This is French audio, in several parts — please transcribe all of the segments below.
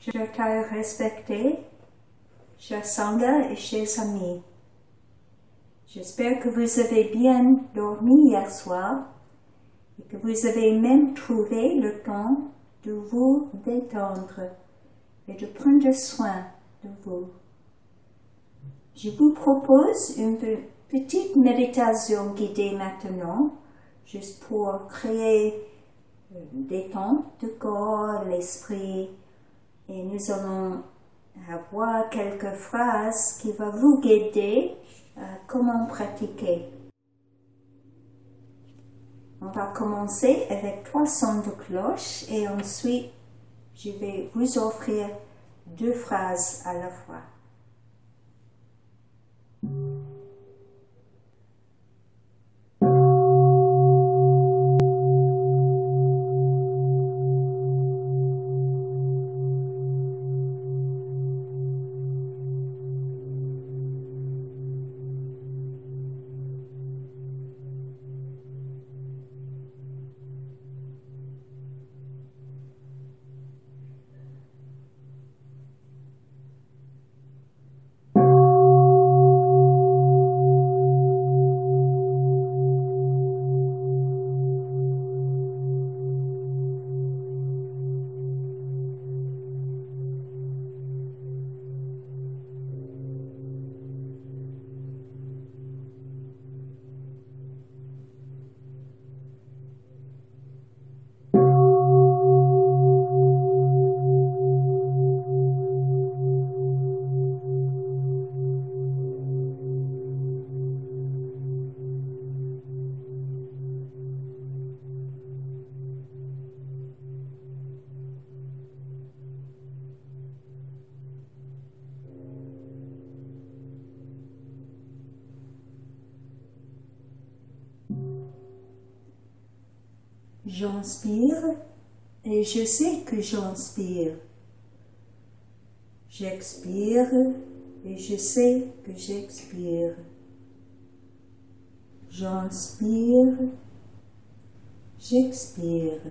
Chers tailleurs respectés, chers sangha et chers amis, j'espère que vous avez bien dormi hier soir et que vous avez même trouvé le temps de vous détendre et de prendre soin de vous. Je vous propose une petite méditation guidée maintenant, juste pour créer une détente du corps, l'esprit, et nous allons avoir quelques phrases qui vont vous guider à comment pratiquer. On va commencer avec 3 sons de cloche et ensuite je vais vous offrir 2 phrases à la fois. J'inspire et je sais que j'inspire. J'expire et je sais que j'expire. J'inspire, j'expire.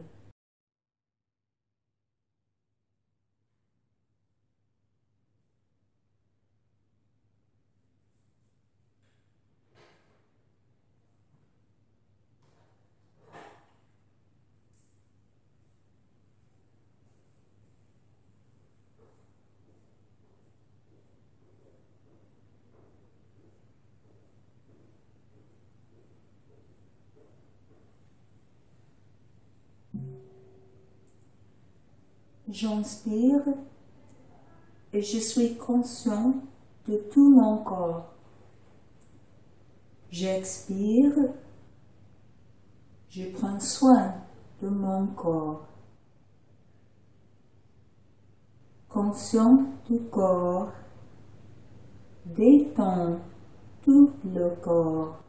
J'inspire et je suis conscient de tout mon corps. J'expire, je prends soin de mon corps. Conscient du corps, détends tout le corps.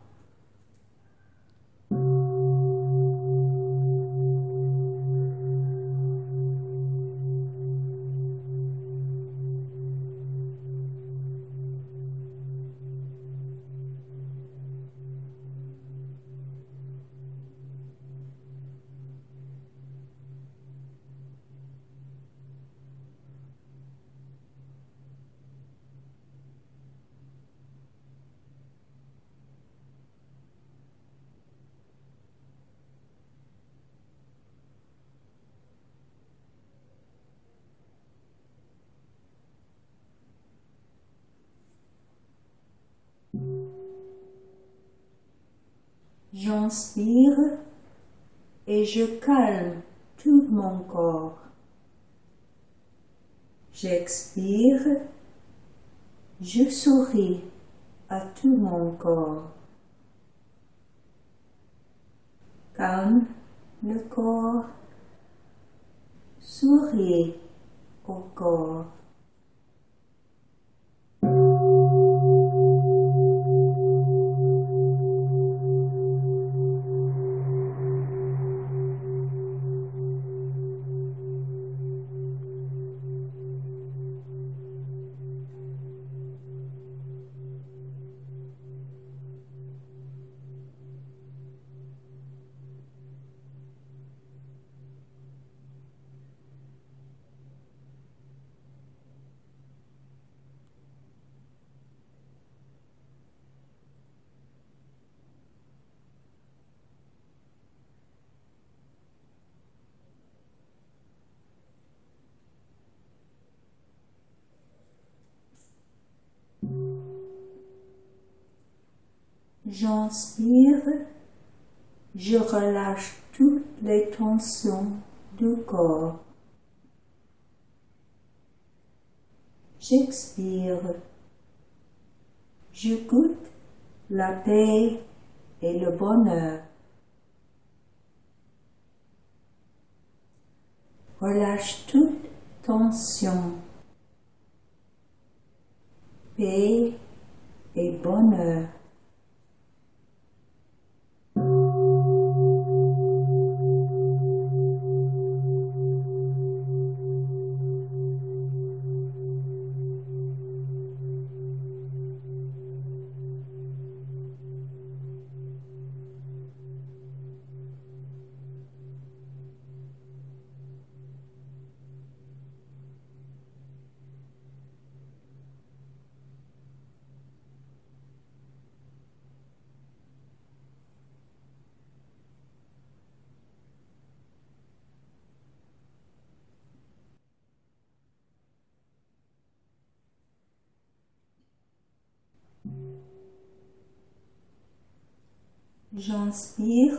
J'inspire et je calme tout mon corps. J'expire, je souris à tout mon corps. Calme le corps, souris au corps. J'inspire, je relâche toutes les tensions du corps. J'expire, je goûte la paix et le bonheur. Relâche toute tension, paix et bonheur. J'inspire,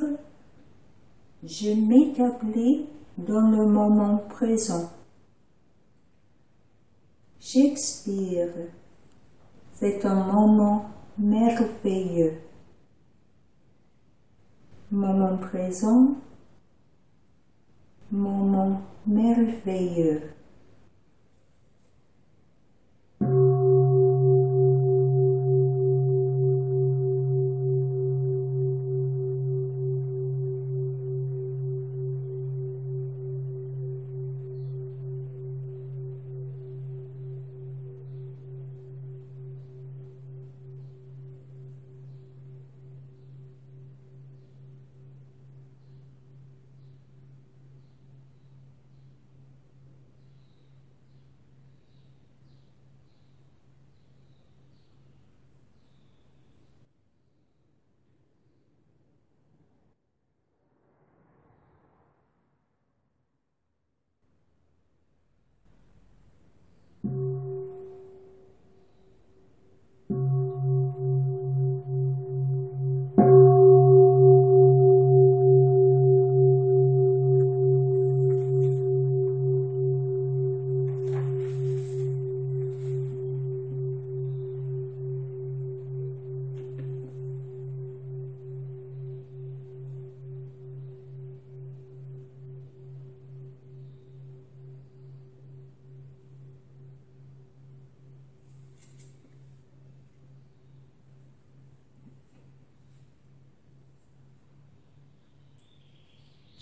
je m'établis dans le moment présent. J'expire, c'est un moment merveilleux. Moment présent, moment merveilleux.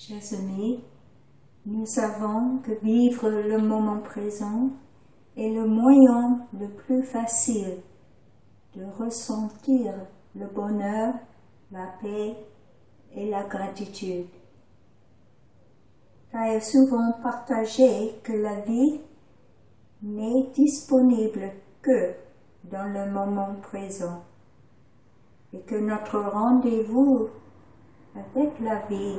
Chers amis, nous savons que vivre le moment présent est le moyen le plus facile de ressentir le bonheur, la paix et la gratitude. Car il est souvent partagé que la vie n'est disponible que dans le moment présent et que notre rendez-vous avec la vie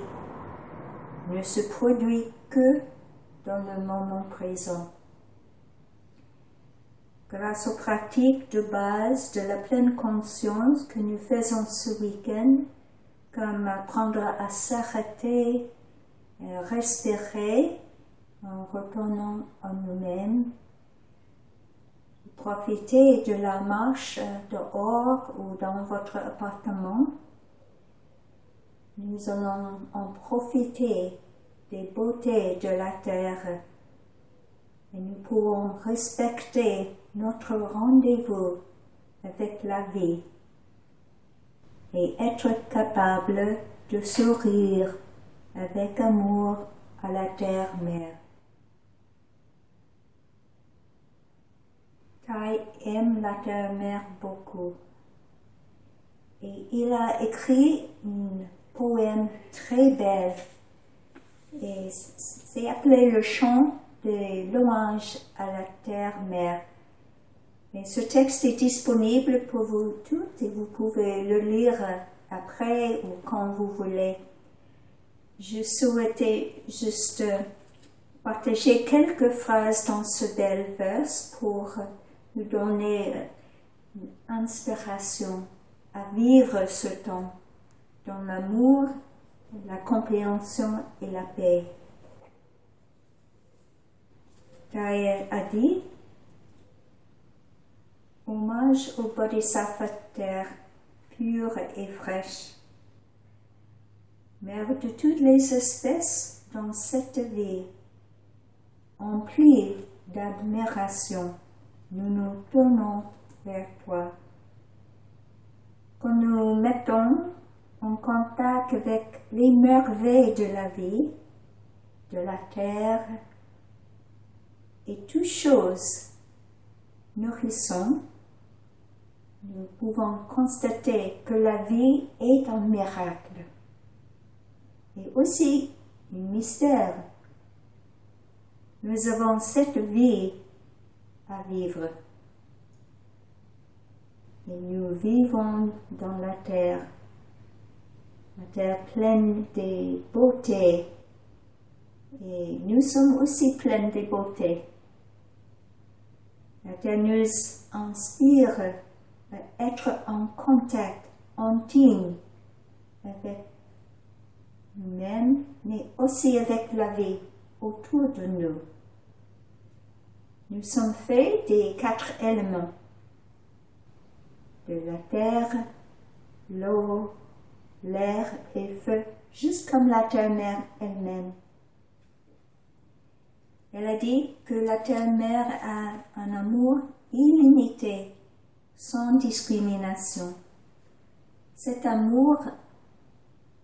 ne se produit que dans le moment présent. Grâce aux pratiques de base de la pleine conscience que nous faisons ce week-end, comme apprendre à s'arrêter, respirer en retournant à nous-mêmes, profiter de la marche dehors ou dans votre appartement, nous allons en profiter des beautés de la terre et nous pourrons respecter notre rendez-vous avec la vie et être capables de sourire avec amour à la terre-mère. Kai aime la terre-mère beaucoup et il a écrit un poème très belle et c'est appelé le chant des louanges à la terre-mère. Et ce texte est disponible pour vous toutes et vous pouvez le lire après ou quand vous voulez. Je souhaitais juste partager quelques phrases dans ce bel vers pour nous donner une inspiration à vivre ce temps dans l'amour, la compréhension et la paix. Gaïa a dit, hommage au Bodhisattva terre pure et fraîche, mère de toutes les espèces dans cette vie, emplie d'admiration, nous nous tournons vers toi. Quand nous mettons en contact avec les merveilles de la vie, de la terre et toutes choses nourrissant, nous pouvons constater que la vie est un miracle et aussi un mystère. Nous avons cette vie à vivre et nous vivons dans la terre pleine de beauté et nous sommes aussi pleins de beauté. La terre nous inspire à être en contact intime avec nous-mêmes, mais aussi avec la vie autour de nous. Nous sommes faits des 4 éléments, de la terre, l'eau, l'air et le feu, juste comme la terre-mère elle-même. Elle a dit que la terre-mère a un amour illimité, sans discrimination. Cet amour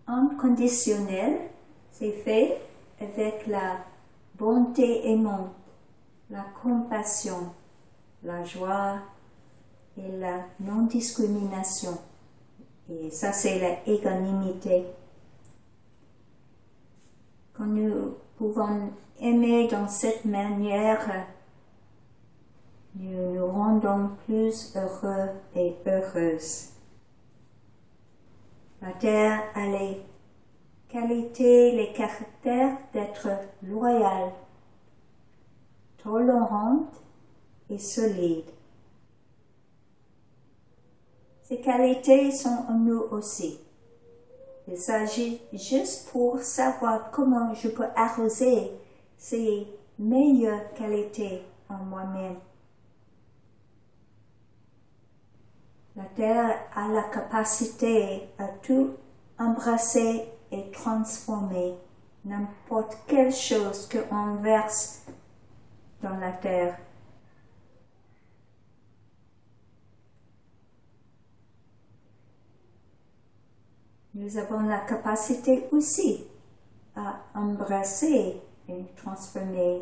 inconditionnel s'est fait avec la bonté aimante, la compassion, la joie et la non-discrimination. Et ça, c'est l'équanimité. Quand nous pouvons aimer dans cette manière, nous nous rendons plus heureux et heureuses. La terre a les qualités, les caractères d'être loyale, tolérante et solide. Ces qualités sont en nous aussi. Il s'agit juste pour savoir comment je peux arroser ces meilleures qualités en moi-même. La terre a la capacité à tout embrasser et transformer n'importe quelle chose qu'on verse dans la terre. Nous avons la capacité aussi à embrasser et transformer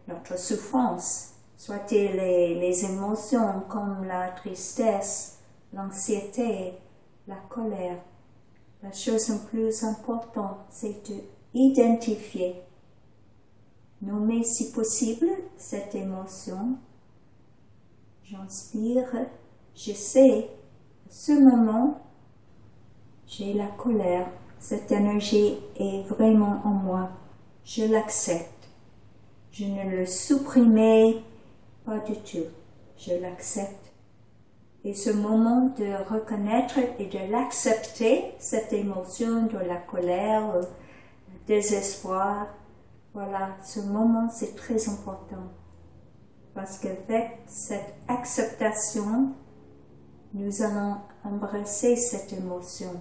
notre souffrance, soit-il les émotions comme la tristesse, l'anxiété, la colère. La chose la plus importante, c'est d'identifier, nommer si possible cette émotion. J'inspire, je sais, à ce moment, j'ai la colère, cette énergie est vraiment en moi, je l'accepte. Je ne le supprime pas du tout, je l'accepte. Et ce moment de reconnaître et de l'accepter, cette émotion de la colère, le désespoir, voilà, ce moment c'est très important. Parce qu'avec cette acceptation, nous allons embrasser cette émotion.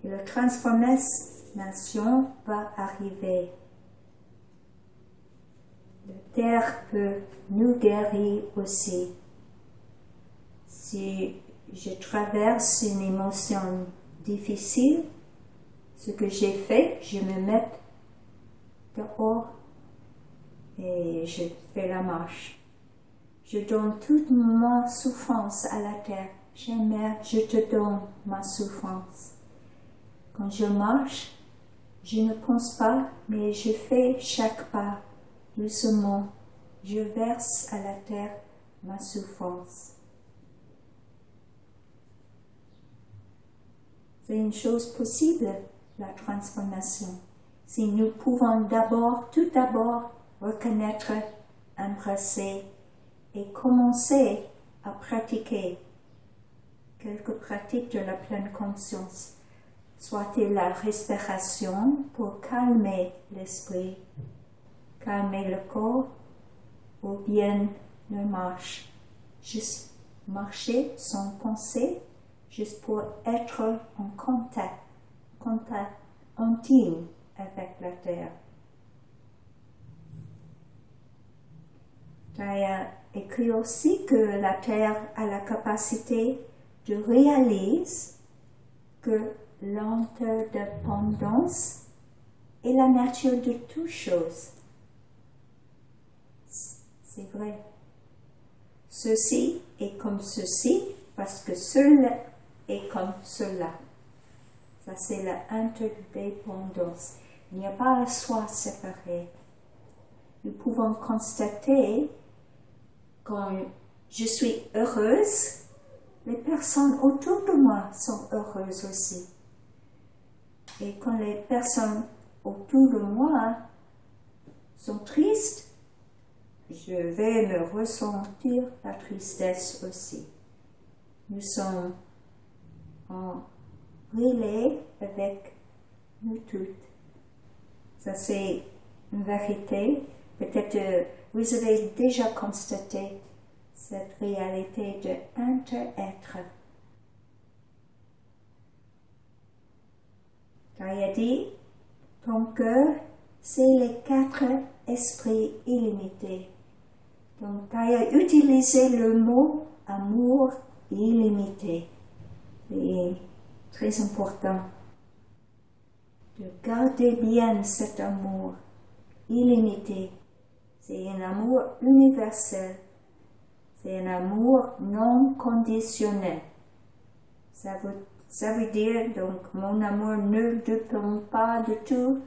Et la transformation va arriver. La terre peut nous guérir aussi. Si je traverse une émotion difficile, ce que j'ai fait, je me mets dehors et je fais la marche. Je donne toute ma souffrance à la terre. Jamais je te donne ma souffrance. Quand je marche, je ne pense pas, mais je fais chaque pas doucement. Je verse à la terre ma souffrance. C'est une chose possible, la transformation. Si nous pouvons tout d'abord reconnaître, embrasser et commencer à pratiquer quelques pratiques de la pleine conscience. Soit la respiration pour calmer l'esprit, calmer le corps, ou bien la marche. Juste marcher sans penser, juste pour être en contact intime avec la terre. Gaïa écrit aussi que la terre a la capacité de réaliser que l'interdépendance est la nature de toute chose. C'est vrai. Ceci est comme ceci parce que cela est comme cela. Ça, c'est l'interdépendance. Il n'y a pas un soi séparé. Nous pouvons constater quand je suis heureuse, les personnes autour de moi sont heureuses aussi. Et quand les personnes autour de moi sont tristes, je vais me ressentir la tristesse aussi. Nous sommes en relais avec nous toutes. Ça, c'est une vérité. Peut-être vous avez déjà constaté cette réalité de inter-être. Gaïa dit, ton cœur, c'est les 4 esprits illimités. Donc, Gaïa utilisé le mot amour illimité. C'est très important de garder bien cet amour illimité. C'est un amour universel. C'est un amour non conditionnel. Ça veut dire, donc, mon amour ne dépend pas du tout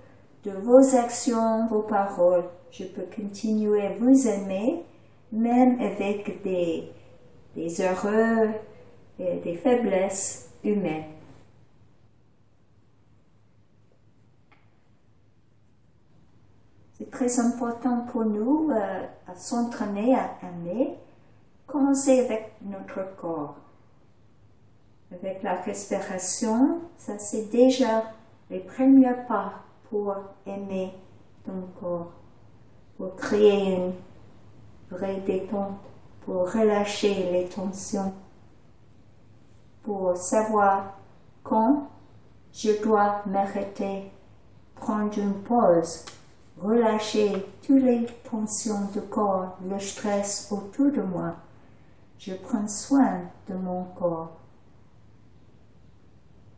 de vos actions, vos paroles. Je peux continuer à vous aimer, même avec des erreurs et des faiblesses humaines. C'est très important pour nous à s'entraîner à aimer. Commencer avec notre corps. Avec la respiration, ça c'est déjà les premiers pas pour aimer ton corps, pour créer une vraie détente, pour relâcher les tensions, pour savoir quand je dois m'arrêter, prendre une pause, relâcher toutes les tensions du corps, le stress autour de moi. Je prends soin de mon corps.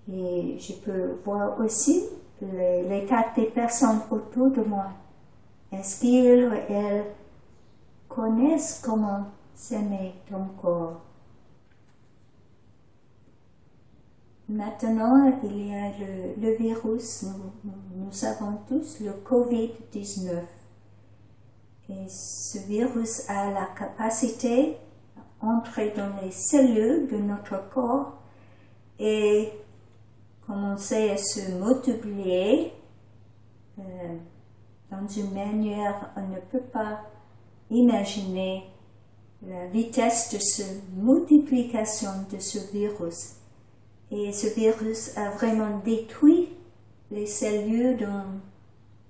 Et je peux voir aussi l'état des personnes autour de moi. Est-ce qu'ils ou elles connaissent comment s'aimer ton corps? Maintenant, il y a le virus, nous savons tous, le COVID-19. Et ce virus a la capacité d'entrer dans les cellules de notre corps et commencer à se multiplier dans une manière on ne peut pas imaginer la vitesse de cette multiplication de ce virus. Et ce virus a vraiment détruit les cellules dans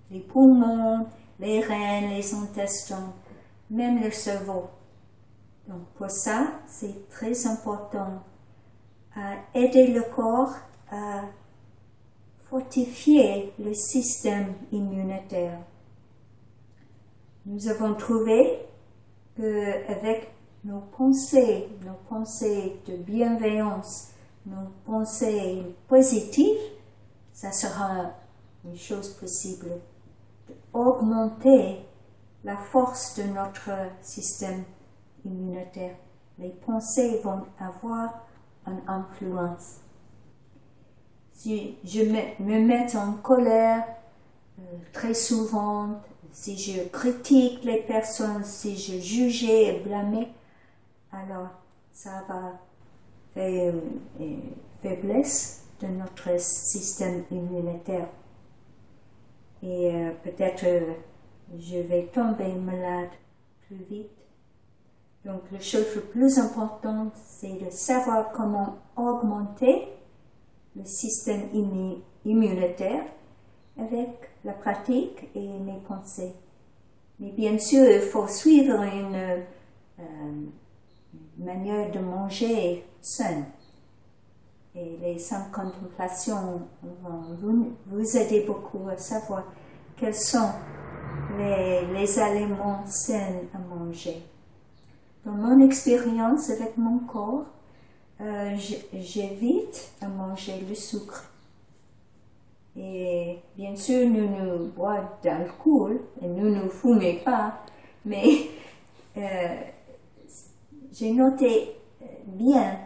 les poumons, les reins, les intestins, même le cerveau. Donc pour ça, c'est très important à aider le corps à fortifier le système immunitaire. Nous avons trouvé qu'avec nos pensées de bienveillance, nos pensées positives, ça sera une chose possible d'augmenter la force de notre système immunitaire. Les pensées vont avoir une influence. Si je me mets en colère très souvent, si je critique les personnes, si je juge et blâme, alors ça va faire une faiblesse de notre système immunitaire. Et peut-être je vais tomber malade plus vite. Donc, la chose la plus importante, c'est de savoir comment augmenter le système immunitaire avec la pratique et les pensées. Mais bien sûr, il faut suivre une manière de manger saine. Et les 5 contemplations vont vous aider beaucoup à savoir quels sont les aliments sains à manger. Dans mon expérience avec mon corps, j'évite à manger le sucre. Et bien sûr, nous boivons d'alcool et nous ne fumons pas, mais j'ai noté bien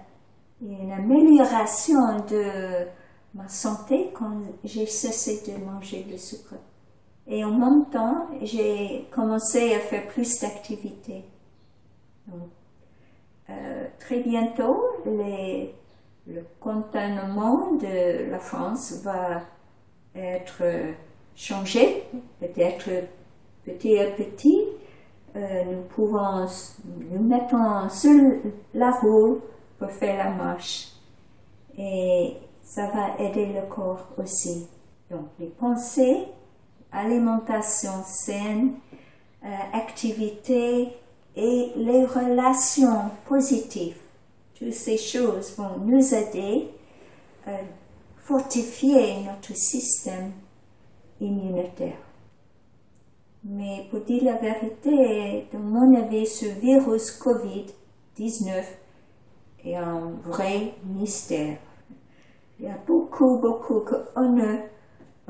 une amélioration de ma santé quand j'ai cessé de manger le sucre. Et en même temps, j'ai commencé à faire plus d'activités. Donc, très bientôt, le contournement de la France va être changé, peut-être petit à petit. Nous mettons sur la roue pour faire la marche. Et ça va aider le corps aussi. Donc, les pensées, alimentation saine, activité et les relations positives. Toutes ces choses vont nous aider à fortifier notre système immunitaire. Mais pour dire la vérité, dans mon avis, ce virus COVID-19 est un vrai mystère. Il y a beaucoup qu'on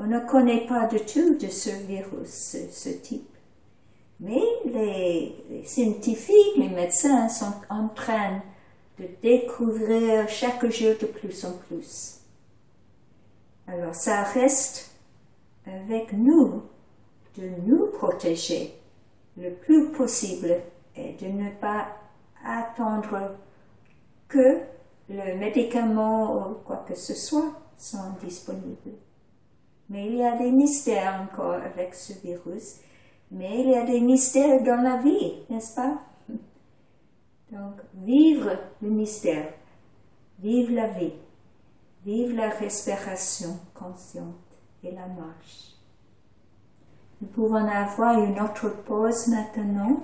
ne connaît pas du tout de ce virus, ce type. Mais les scientifiques, les médecins sont en train de découvrir chaque jour de plus en plus. Alors ça reste avec nous de nous protéger le plus possible et de ne pas attendre que le médicament ou quoi que ce soit sont disponibles. Mais il y a des mystères encore avec ce virus, mais il y a des mystères dans la vie, n'est-ce pas? Donc, vivre le mystère, vivre la vie, vivre la respiration consciente et la marche. Nous pouvons avoir une autre pause maintenant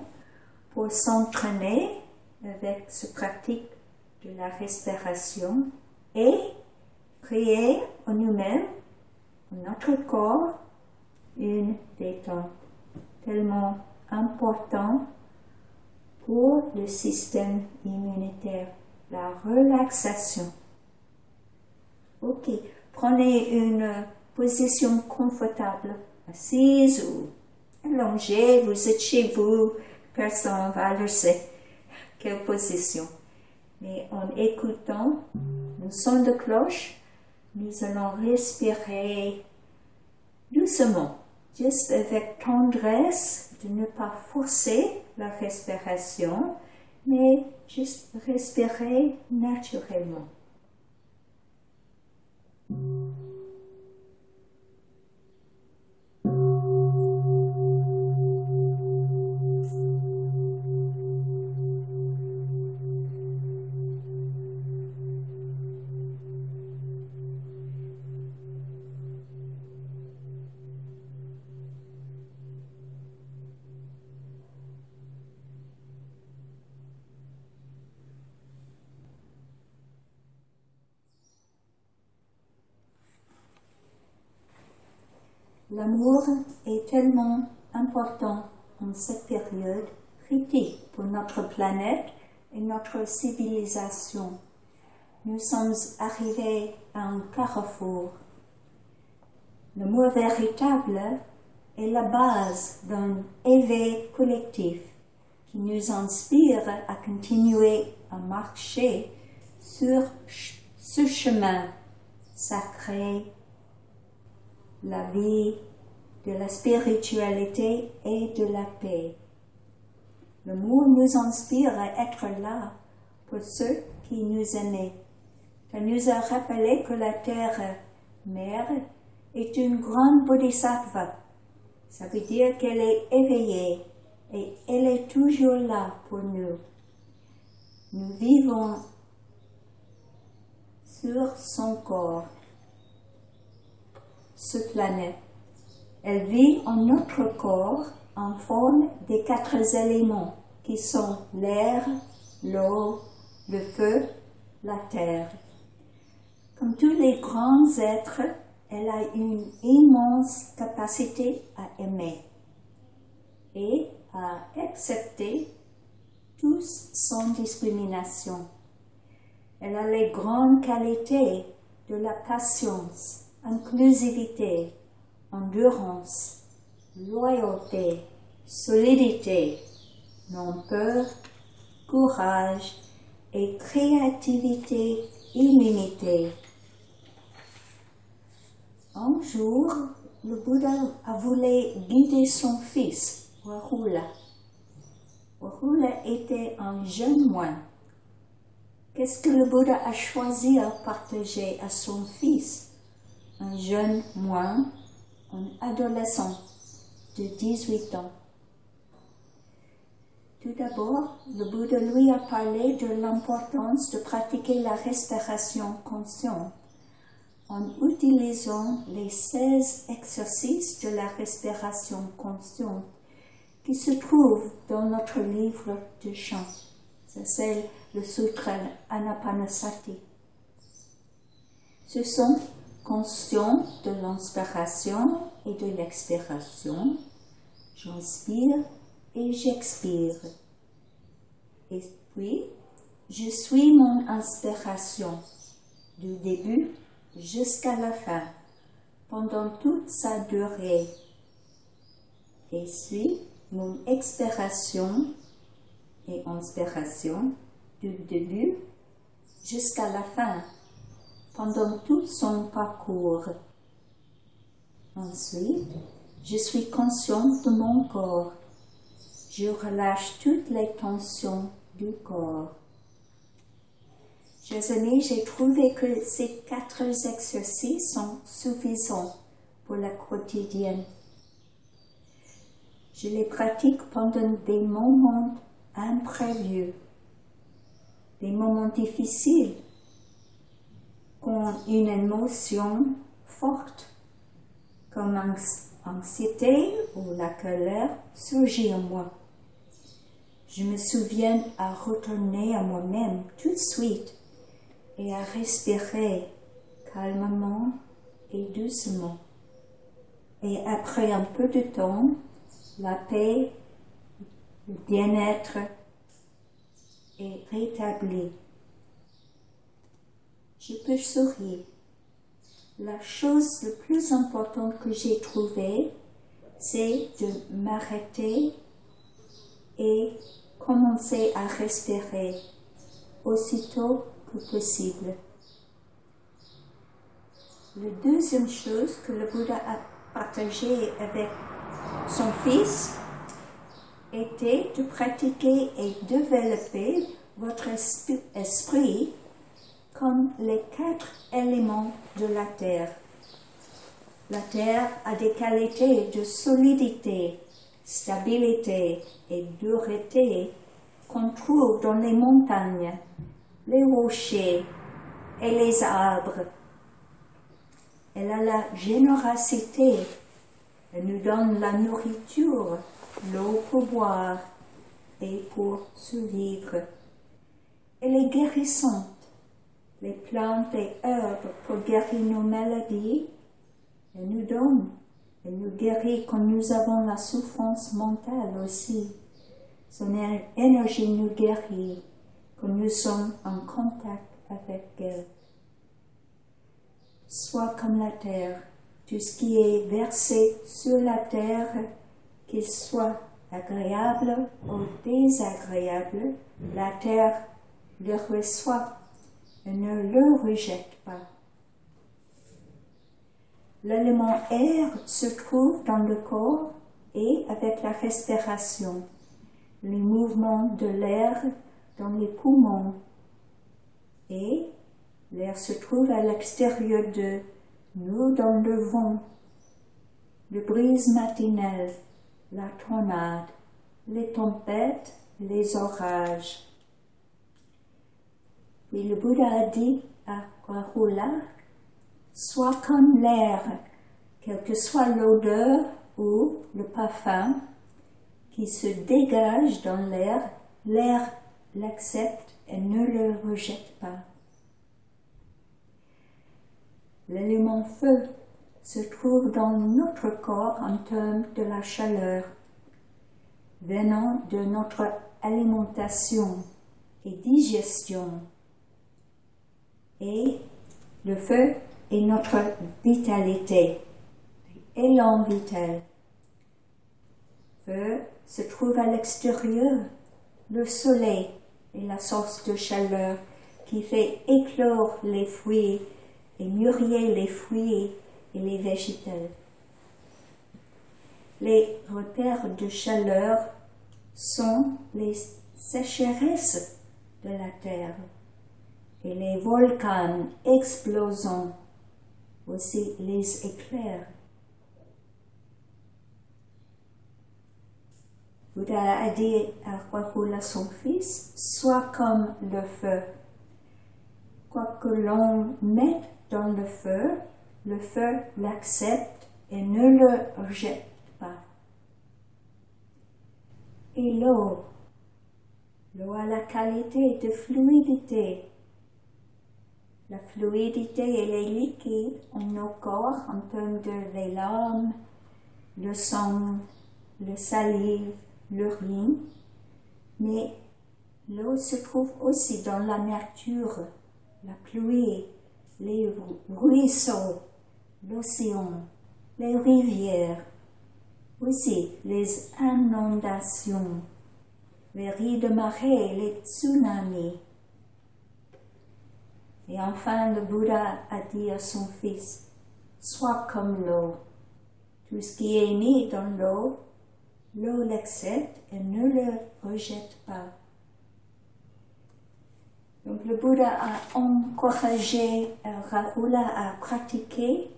pour s'entraîner avec cette pratique de la respiration et créer en nous-mêmes, en notre corps, une détente tellement importante pour le système immunitaire, la relaxation. Ok, prenez une position confortable, assise ou allongée, vous êtes chez vous, personne ne va le savoir quelle position. Mais en écoutant le son de cloche, nous allons respirer doucement, juste avec tendresse, de ne pas forcer la respiration, mais juste respirer naturellement. L'amour est tellement important en cette période critique pour notre planète et notre civilisation. Nous sommes arrivés à un carrefour. L'amour véritable est la base d'un éveil collectif qui nous inspire à continuer à marcher sur ce chemin sacré, la vie, de la spiritualité et de la paix. L'amour nous inspire à être là pour ceux qui nous aiment. Ça nous a rappelé que la Terre-Mère est une grande bodhisattva. Ça veut dire qu'elle est éveillée et elle est toujours là pour nous. Nous vivons sur son corps, cette planète. Elle vit en notre corps en forme des 4 éléments qui sont l'air, l'eau, le feu, la terre. Comme tous les grands êtres, elle a une immense capacité à aimer et à accepter tous sans discrimination. Elle a les grandes qualités de la patience, inclusivité, endurance, loyauté, solidité, non-peur, courage et créativité illimitée. Un jour, le Bouddha a voulu guider son fils, Rahula. Rahula était un jeune moine. Qu'est-ce que le Bouddha a choisi à partager à son fils? Un jeune moine, un adolescent de 18 ans. Tout d'abord, le Bouddha lui a parlé de l'importance de pratiquer la respiration consciente en utilisant les 16 exercices de la respiration consciente qui se trouvent dans notre livre de chants. C'est le Sutra Anapanasati. Ce sont conscients de l'inspiration et de l'expiration. J'inspire et j'expire. Et puis, je suis mon inspiration du début jusqu'à la fin, pendant toute sa durée. Et suis mon expiration et inspiration du début jusqu'à la fin, pendant tout son parcours. Ensuite, je suis conscient de mon corps. Je relâche toutes les tensions du corps. Chers amis, j'ai trouvé que ces 4 exercices sont suffisants pour la quotidienne. Je les pratique pendant des moments imprévus, des moments difficiles, quand une émotion forte, comme l'anxiété ou la colère, surgit en moi. Je me souviens à retourner à moi-même tout de suite et à respirer calmement et doucement. Et après un peu de temps, la paix, le bien-être est rétabli. Je peux sourire. La chose la plus importante que j'ai trouvée, c'est de m'arrêter et commencer à respirer aussitôt que possible. La deuxième chose que le Bouddha a partagée avec son fils était de pratiquer et développer votre esprit comme les 4 éléments de la terre. La terre a des qualités de solidité, stabilité et dureté qu'on trouve dans les montagnes, les rochers et les arbres. Elle a la générosité. Elle nous donne la nourriture, l'eau pour boire et pour survivre. Elle est guérissante. Les plantes et herbes pour guérir nos maladies, elle nous donne. Elle nous guérit quand nous avons la souffrance mentale aussi. Son énergie nous guérit quand nous sommes en contact avec elle. Sois comme la terre. Tout ce qui est versé sur la terre, qu'il soit agréable ou désagréable, la terre le reçoit et ne le rejette pas. L'élément air se trouve dans le corps et avec la respiration, les mouvements de l'air dans les poumons, et l'air se trouve à l'extérieur de nous dans le vent, le brise matinale, la tornade, les tempêtes, les orages. Puis le Bouddha a dit à Rahula, sois comme l'air, quelle que soit l'odeur ou le parfum qui se dégage dans l'air, l'air l'accepte et ne le rejette pas. L'élément feu se trouve dans notre corps en termes de la chaleur, venant de notre alimentation et digestion. Et le feu est notre vitalité, élan vital. Feu se trouve à l'extérieur, le soleil est la source de chaleur qui fait éclore les fruits et mûrir les fruits et les végétaux. Les repères de chaleur sont les sécheresses de la terre et les volcans explosant, aussi les éclairs. Bouddha a dit à Rahula, son fils, sois comme le feu. Quoi que l'on mette dans le feu l'accepte et ne le rejette pas. Et l'eau a la qualité de fluidité. La fluidité, elle est liquide en nos corps en termes de les larmes, le sang, le salive, l'urine, mais l'eau se trouve aussi dans la nature, la pluie, les ruisseaux, l'océan, les rivières, aussi les inondations, les riz de marée, les tsunamis. Et enfin, le Bouddha a dit à son fils, sois comme l'eau. Tout ce qui est mis dans l'eau l'accepte et ne le rejette pas. Donc le Bouddha a encouragé Rahula à pratiquer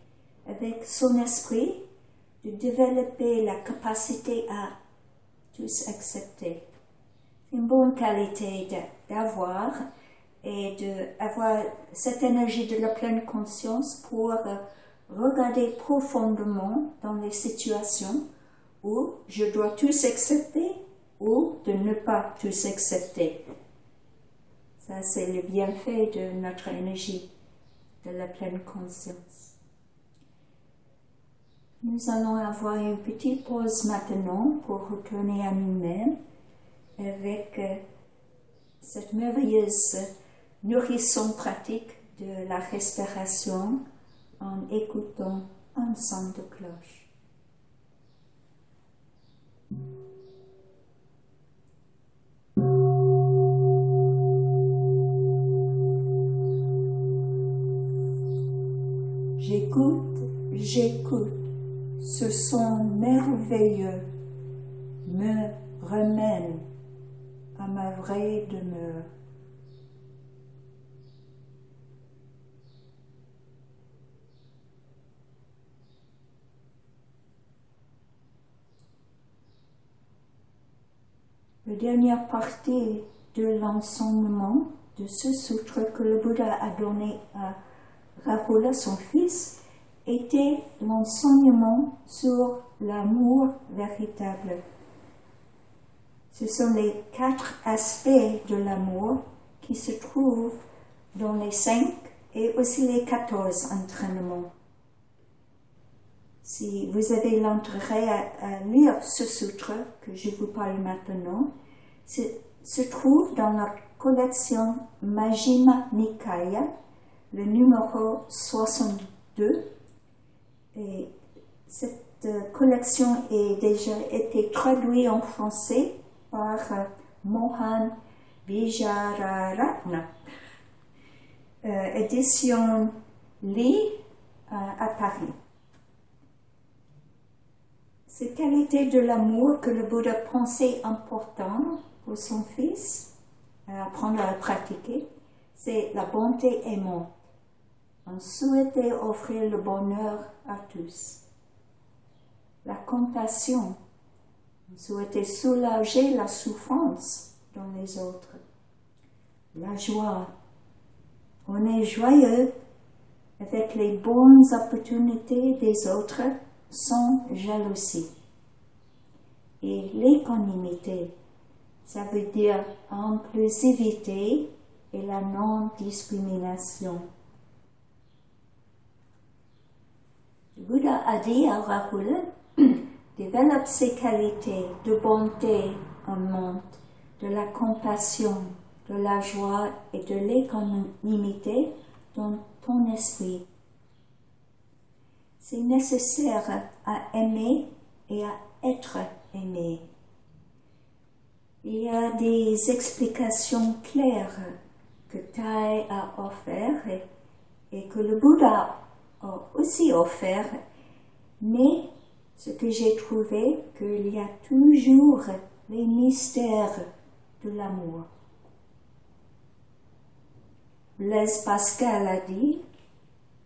avec son esprit, de développer la capacité à tous accepter. C'est une bonne qualité d'avoir et d'avoir cette énergie de la pleine conscience pour regarder profondément dans les situations où je dois tous accepter ou de ne pas tous accepter. Ça, c'est le bienfait de notre énergie, de la pleine conscience. Nous allons avoir une petite pause maintenant pour retourner à nous-mêmes avec cette merveilleuse nourrisson pratique de la respiration en écoutant un son de cloche. J'écoute, ce son merveilleux me ramène à ma vraie demeure. La dernière partie de l'enseignement de ce sutra que le Bouddha a donné à Rahula, son fils, était l'enseignement sur l'amour véritable. Ce sont les 4 aspects de l'amour qui se trouvent dans les 5 et aussi les 14 entraînements. Si vous avez l'intérêt à lire ce sutra que je vous parle maintenant, se trouve dans la collection Majjhima Nikaya, le numéro 62. Et cette collection a déjà été traduite en français par Mohan Vijayartna, édition Lee à Paris. Cette qualité de l'amour que le Bouddha pensait importante pour son fils, à apprendre à pratiquer, c'est la bonté aimante. On souhaitait offrir le bonheur à tous. La compassion, on souhaitait soulager la souffrance dans les autres. La joie, on est joyeux avec les bonnes opportunités des autres sans jalousie. Et l'équanimité, ça veut dire inclusivité et la non-discrimination. Le Bouddha a dit à Rahul, développe ces qualités de bonté en monde, de la compassion, de la joie et de l'équanimité dans ton esprit. C'est nécessaire à aimer et à être aimé. Il y a des explications claires que Thai a offertes et que le Bouddha a aussi offert, mais ce que j'ai trouvé, qu'il y a toujours les mystères de l'amour. Blaise Pascal a dit,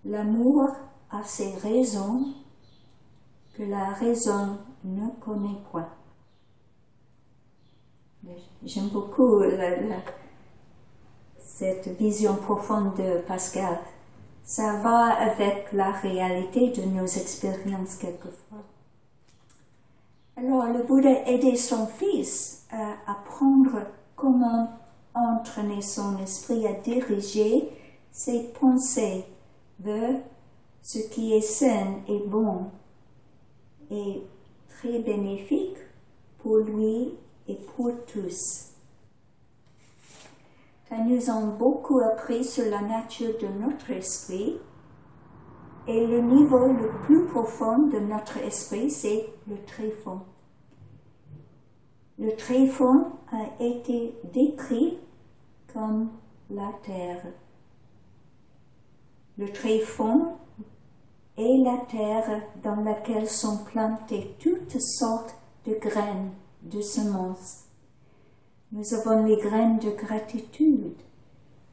l'amour a ses raisons que la raison ne connaît point. J'aime beaucoup cette vision profonde de Pascal. Ça va avec la réalité de nos expériences quelquefois. Alors le Bouddha aidait son fils à apprendre comment entraîner son esprit à diriger ses pensées vers ce qui est sain et bon et très bénéfique pour lui et pour tous. Ça nous a beaucoup appris sur la nature de notre esprit et le niveau le plus profond de notre esprit, c'est le tréfonds. Le tréfonds a été décrit comme la terre. Le tréfonds est la terre dans laquelle sont plantées toutes sortes de graines, de semences. Nous avons les graines de gratitude,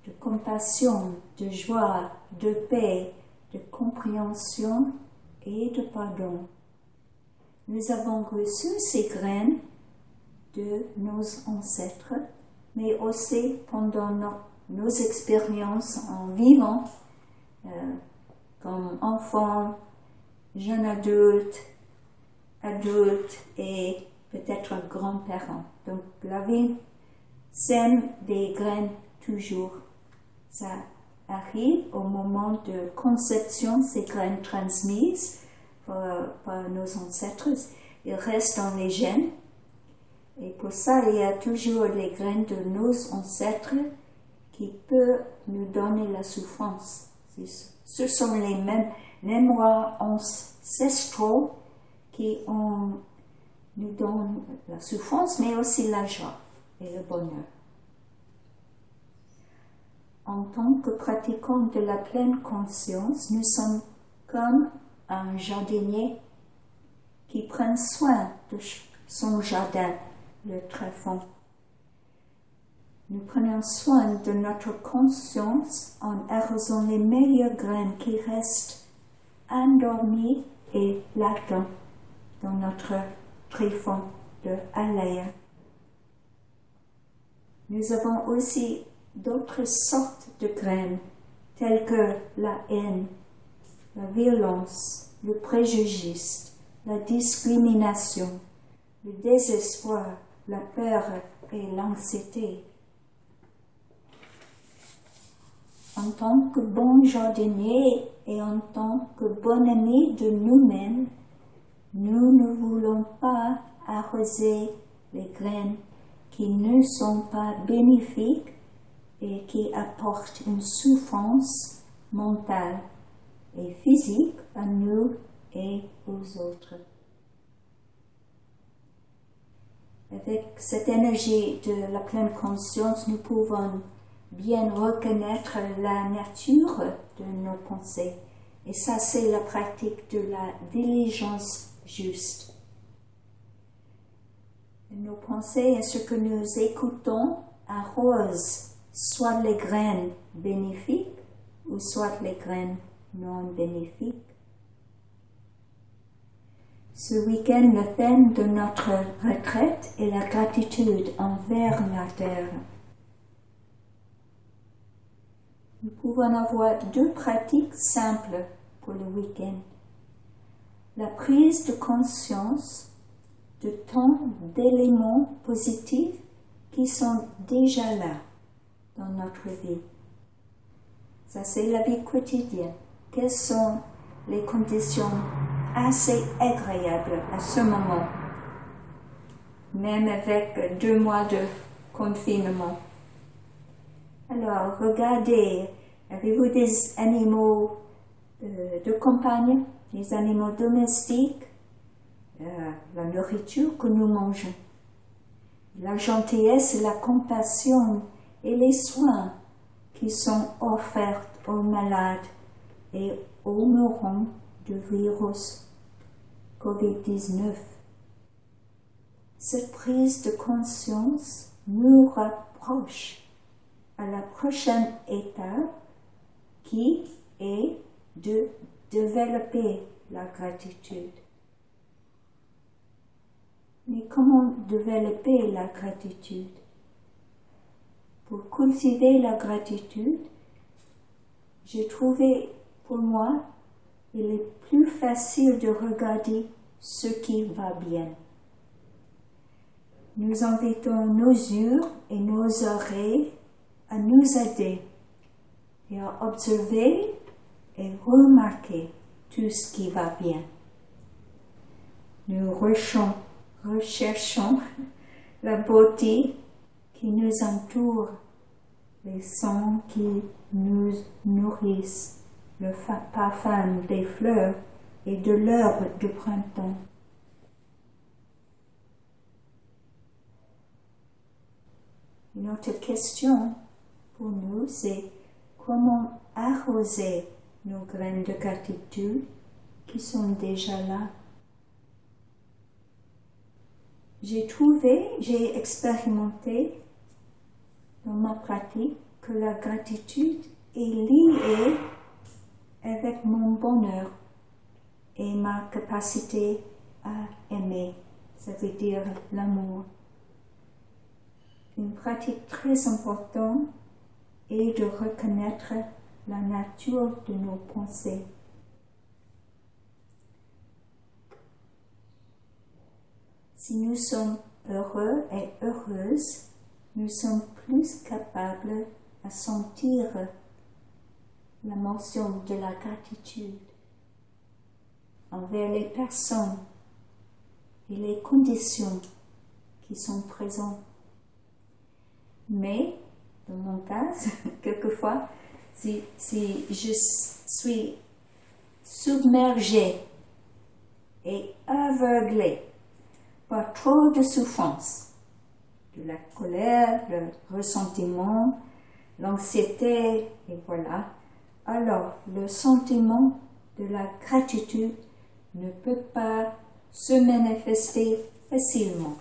de compassion, de joie, de paix, de compréhension et de pardon. Nous avons reçu ces graines de nos ancêtres, mais aussi pendant nos expériences en vivant, comme enfants, jeunes adultes et peut-être grands-parents. Donc la vie sème des graines toujours. Ça arrive au moment de conception, ces graines transmises par nos ancêtres, ils restent dans les gènes. Et pour ça, il y a toujours les graines de nos ancêtres qui peuvent nous donner la souffrance. Ce sont les mêmes mémoires ancestraux qui nous donnent la souffrance, mais aussi la joie et le bonheur. En tant que pratiquants de la pleine conscience, nous sommes comme un jardinier qui prend soin de son jardin, le tréfonds. Nous prenons soin de notre conscience en arrosant les meilleures graines qui restent endormies et latentes dans notre tréfonds de Alaya. Nous avons aussi d'autres sortes de graines, telles que la haine, la violence, le préjugé, la discrimination, le désespoir, la peur et l'anxiété. En tant que bon jardinier et en tant que bon ami de nous-mêmes, nous ne voulons pas arroser les graines qui ne sont pas bénéfiques et qui apportent une souffrance mentale et physique à nous et aux autres. Avec cette énergie de la pleine conscience, nous pouvons bien reconnaître la nature de nos pensées. Et ça, c'est la pratique de la diligence juste. Nos pensées et ce que nous écoutons arrosent soit les graines bénéfiques ou soit les graines non bénéfiques. Ce week-end, le thème de notre retraite est la gratitude envers la terre. Nous pouvons avoir deux pratiques simples pour le week-end. La prise de conscience de tant d'éléments positifs qui sont déjà là dans notre vie. Ça, c'est la vie quotidienne. Quelles sont les conditions assez agréables à ce moment, même avec 2 mois de confinement? Alors, regardez, avez-vous des animaux de campagne, des animaux domestiques, la nourriture que nous mangeons, la gentillesse et la compassion et les soins qui sont offerts aux malades et aux mourants du virus COVID-19. Cette prise de conscience nous rapproche à la prochaine étape qui est de développer la gratitude. Mais comment développer la gratitude? Pour cultiver la gratitude, j'ai trouvé pour moi, il est plus facile de regarder ce qui va bien. Nous invitons nos yeux et nos oreilles à nous aider et à observer et remarquer tout ce qui va bien. Nous recherchons la beauté qui nous entoure, les sons qui nous nourrissent, le parfum des fleurs et de l'herbe du printemps. Une autre question pour nous, c'est comment arroser nos graines de gratitude qui sont déjà là. J'ai expérimenté dans ma pratique que la gratitude est liée avec mon bonheur et ma capacité à aimer, ça veut dire l'amour. Une pratique très importante est de reconnaître la nature de nos pensées. Si nous sommes heureux et heureuses, nous sommes plus capables à sentir l'émotion de la gratitude envers les personnes et les conditions qui sont présentes. Mais, dans mon cas, quelquefois, si je suis submergée et aveuglée par trop de souffrance, de la colère, le ressentiment, l'anxiété, et voilà, alors le sentiment de la gratitude ne peut pas se manifester facilement.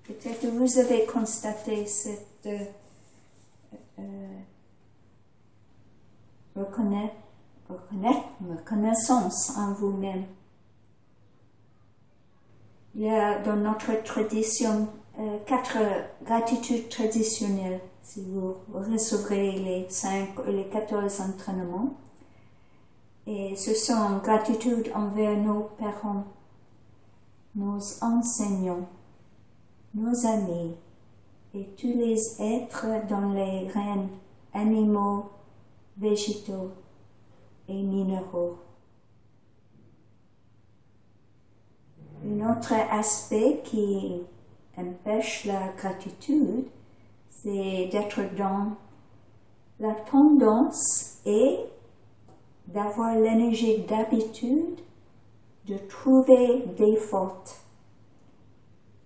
Peut-être que vous avez constaté cette reconnaissance en vous-même. Il y a dans notre tradition 4 gratitudes traditionnelles, si vous recevrez les 5 ou les 14 entraînements. Et ce sont gratitude envers nos parents, nos enseignants, nos amis et tous les êtres dans les règnes animaux, végétaux et minéraux. Un autre aspect qui empêche la gratitude, c'est d'être dans la tendance et d'avoir l'énergie d'habitude de trouver des fautes,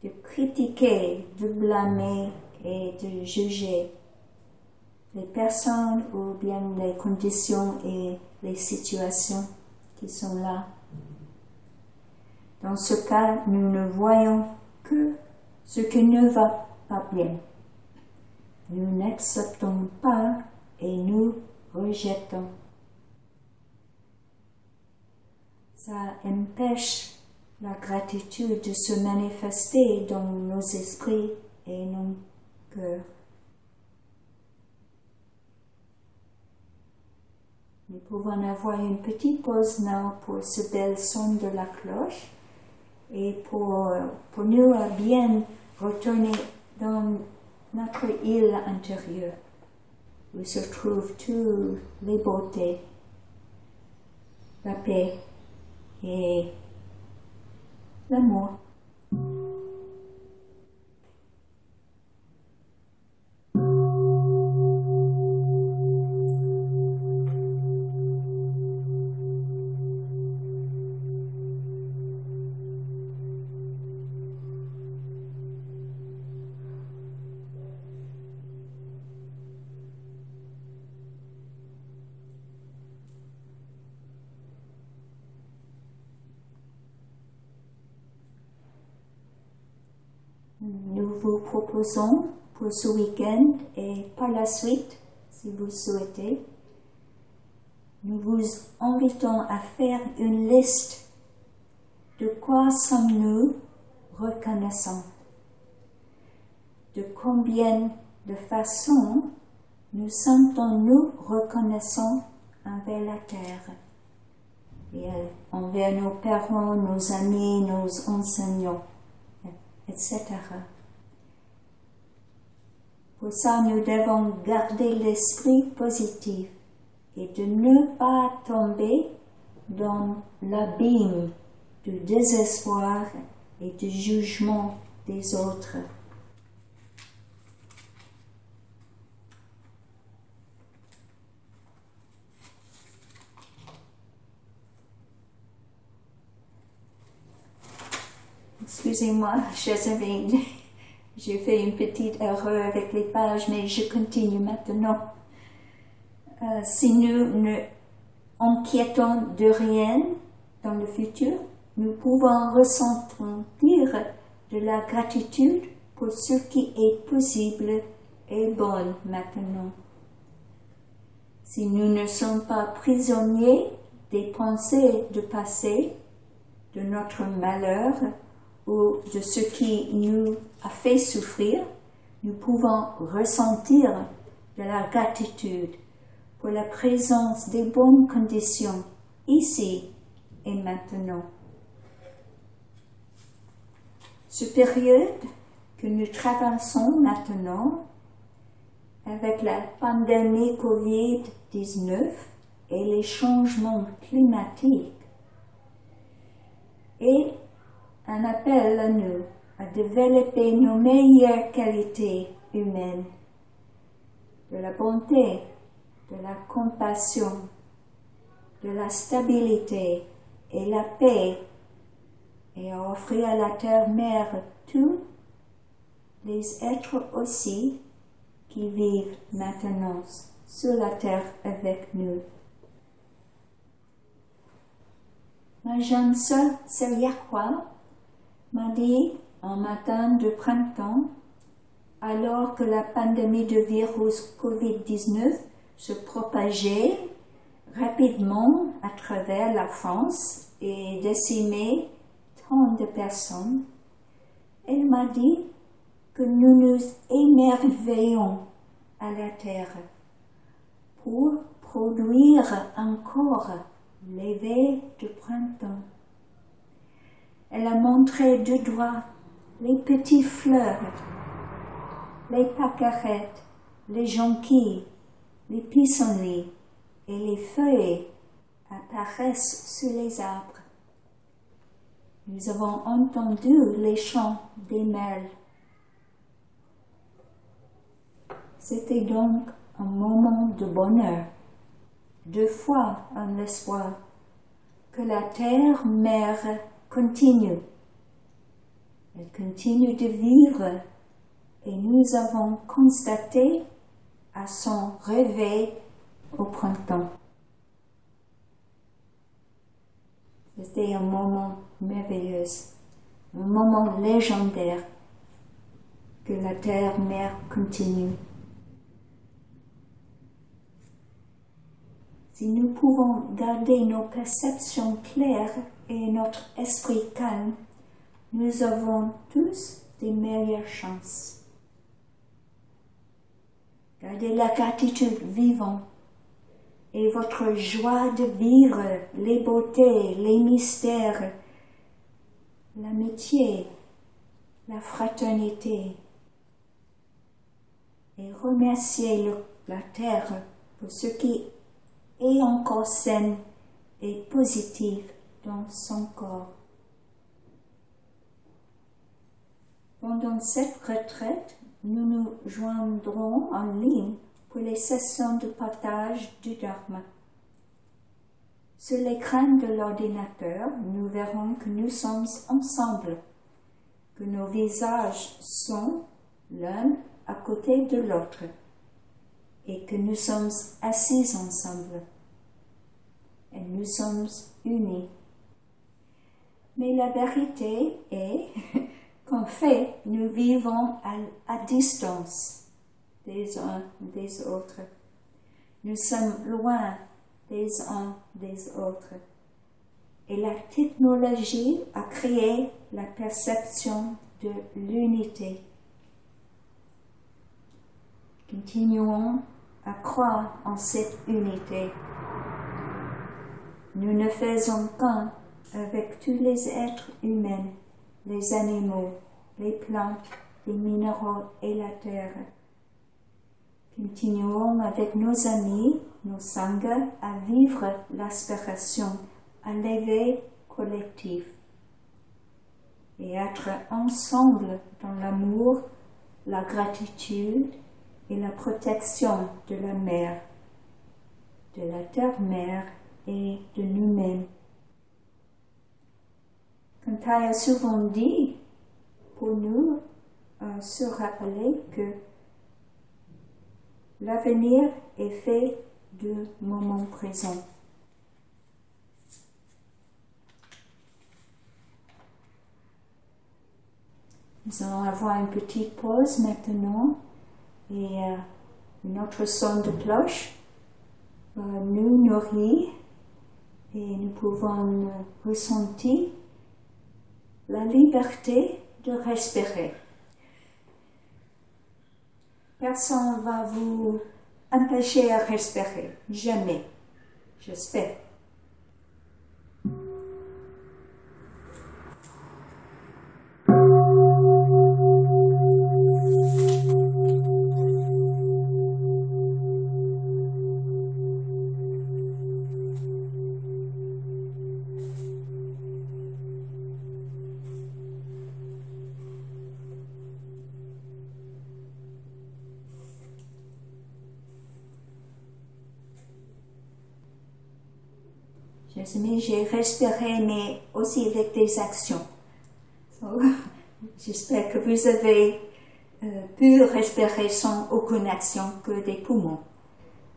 de critiquer, de blâmer et de juger les personnes ou bien les conditions et les situations qui sont là. Dans ce cas, nous ne voyons que ce qui ne va pas bien. Nous n'acceptons pas et nous rejetons. Ça empêche la gratitude de se manifester dans nos esprits et nos cœurs. pouvons avoir une petite pause now pour ce bel son de la cloche et pour nous bien retourner dans notre île intérieure où se trouvent toutes les beautés, la paix et l'amour. Nous vous proposons pour ce week-end et par la suite, si vous souhaitez, nous vous invitons à faire une liste de quoi sommes-nous reconnaissants, de combien de façons nous sentons-nous reconnaissants envers la terre et envers nos parents, nos amis, nos enseignants, etc. Pour ça, nous devons garder l'esprit positif et de ne pas tomber dans l'abîme du désespoir et du jugement des autres. Excusez-moi, chers amis, j'ai fait une petite erreur avec les pages, mais je continue maintenant. Si nous ne inquiétons de rien dans le futur, nous pouvons ressentir de la gratitude pour ce qui est possible et bon maintenant. Si nous ne sommes pas prisonniers des pensées du passé, de notre malheur, ou de ce qui nous a fait souffrir, nous pouvons ressentir de la gratitude pour la présence des bonnes conditions ici et maintenant. Cette période que nous traversons maintenant avec la pandémie COVID-19 et les changements climatiques est un appel à nous à développer nos meilleures qualités humaines, de la bonté, de la compassion, de la stabilité et la paix, et à offrir à la terre-mère tous les êtres aussi qui vivent maintenant sur la terre avec nous. Ma jeune sœur Seriakwa m'a dit un matin de printemps, alors que la pandémie de virus COVID-19 se propageait rapidement à travers la France et décimait tant de personnes, elle m'a dit que nous nous émerveillons à la terre pour produire encore l'éveil du printemps. Elle a montré du doigt les petites fleurs, les pâquerettes, les jonquilles, les pissenlits et les feuilles apparaissent sur les arbres. Nous avons entendu les chants des merles. C'était donc un moment de bonheur, de foi en l'espoir que la terre-mère continue. Elle continue de vivre et nous avons constaté à son réveil au printemps. C'était un moment merveilleux, un moment légendaire que la terre-mère continue. Si nous pouvons garder nos perceptions claires et notre esprit calme, nous avons tous des meilleures chances. Gardez la gratitude vivante et votre joie de vivre les beautés, les mystères, l'amitié, la fraternité. Et remerciez la terre pour ce qui est encore saine et positif dans son corps. Pendant cette retraite, nous nous joindrons en ligne pour les sessions de partage du Dharma. Sur l'écran de l'ordinateur, nous verrons que nous sommes ensemble, que nos visages sont l'un à côté de l'autre et que nous sommes assis ensemble et nous sommes unis. Mais la vérité est qu'en fait, nous vivons à distance des uns des autres. Nous sommes loin des uns des autres. Et la technologie a créé la perception de l'unité. Continuons à croire en cette unité. Nous ne faisons qu'un avec tous les êtres humains, les animaux, les plantes, les minéraux et la terre. Continuons avec nos amis, nos sanghas, à vivre l'aspiration à l'éveil collectif et être ensemble dans l'amour, la gratitude et la protection de la mère, de la terre-mère et de nous-mêmes. Kantai a souvent dit pour nous se rappeler que l'avenir est fait du moment présent. Nous allons avoir une petite pause maintenant et notre son de cloche va nous nourrir et nous pouvons ressentir la liberté de respirer. Personne ne va vous empêcher à respirer, jamais, j'espère. J'ai respiré, mais aussi avec des actions. J'espère que vous avez pu respirer sans aucune action que des poumons.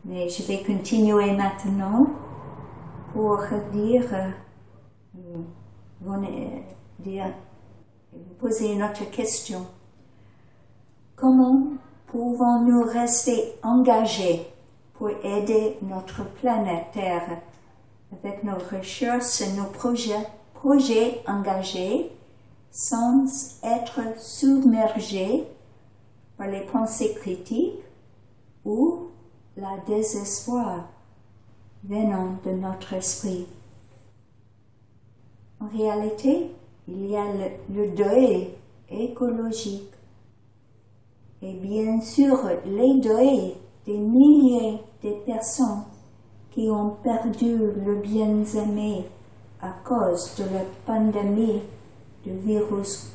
Mais je vais continuer maintenant pour poser une autre question. Comment pouvons-nous rester engagés pour aider notre planète Terre avec nos recherches et nos projets engagés sans être submergés par les pensées critiques ou la désespoir venant de notre esprit? En réalité, il y a le deuil écologique et bien sûr les deuils des milliers de personnes qui ont perdu le bien-aimé à cause de la pandémie du virus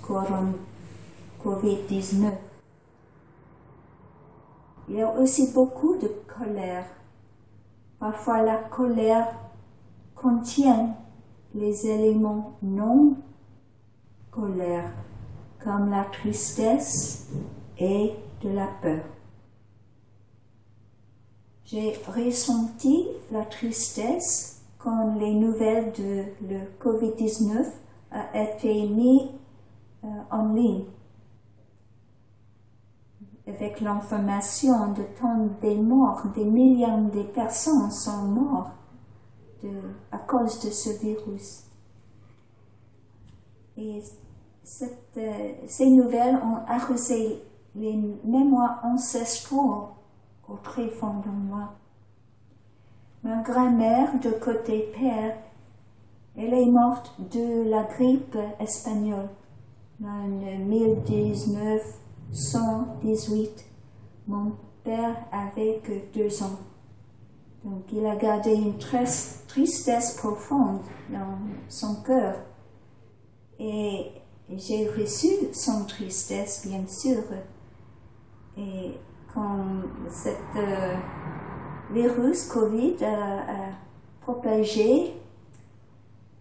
Covid-19. Il y a aussi beaucoup de colère. Parfois la colère contient les éléments non colère, comme la tristesse et de la peur. J'ai ressenti la tristesse quand les nouvelles de le Covid-19 ont été mises en ligne. Avec l'information de tant des morts, des millions de personnes sont mortes à cause de ce virus. Et ces nouvelles ont arrosé les mémoires ancestrales au très fond de moi. Ma grand-mère, de côté père, elle est morte de la grippe espagnole en 1918. Mon père avait que 2 ans. Donc il a gardé une tristesse profonde dans son cœur. Et j'ai reçu son tristesse, bien sûr. Et quand cette virus Covid a propagé,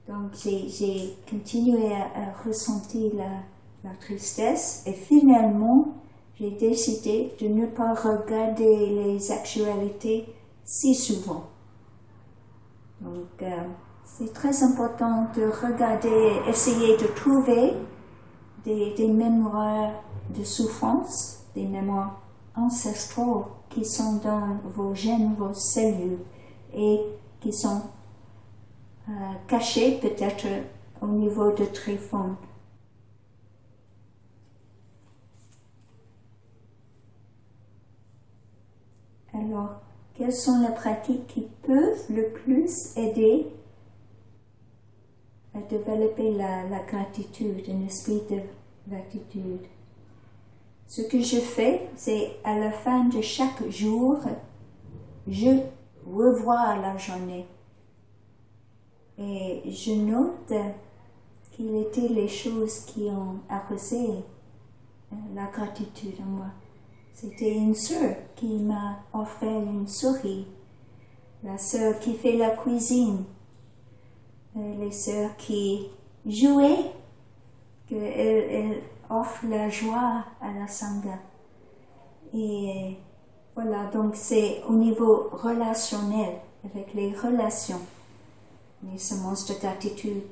donc j'ai continué à ressentir la tristesse et finalement j'ai décidé de ne pas regarder les actualités si souvent. Donc c'est très important de regarder, essayer de trouver des mémoires de souffrance, des mémoires ancestrales qui sont dans vos gènes, vos cellules et qui sont cachées peut-être au niveau de tréfonds. Alors, quelles sont les pratiques qui peuvent le plus aider à développer la gratitude, un esprit de gratitude? Ce que je fais, c'est à la fin de chaque jour, je revois la journée et je note quelles étaient les choses qui ont arrosé la gratitude en moi. C'était une sœur qui m'a offert une souris, la sœur qui fait la cuisine, les sœurs qui jouaient, qu'elles offrent la joie à la Sangha. Et voilà, donc c'est au niveau relationnel, avec les relations. Les semences de gratitude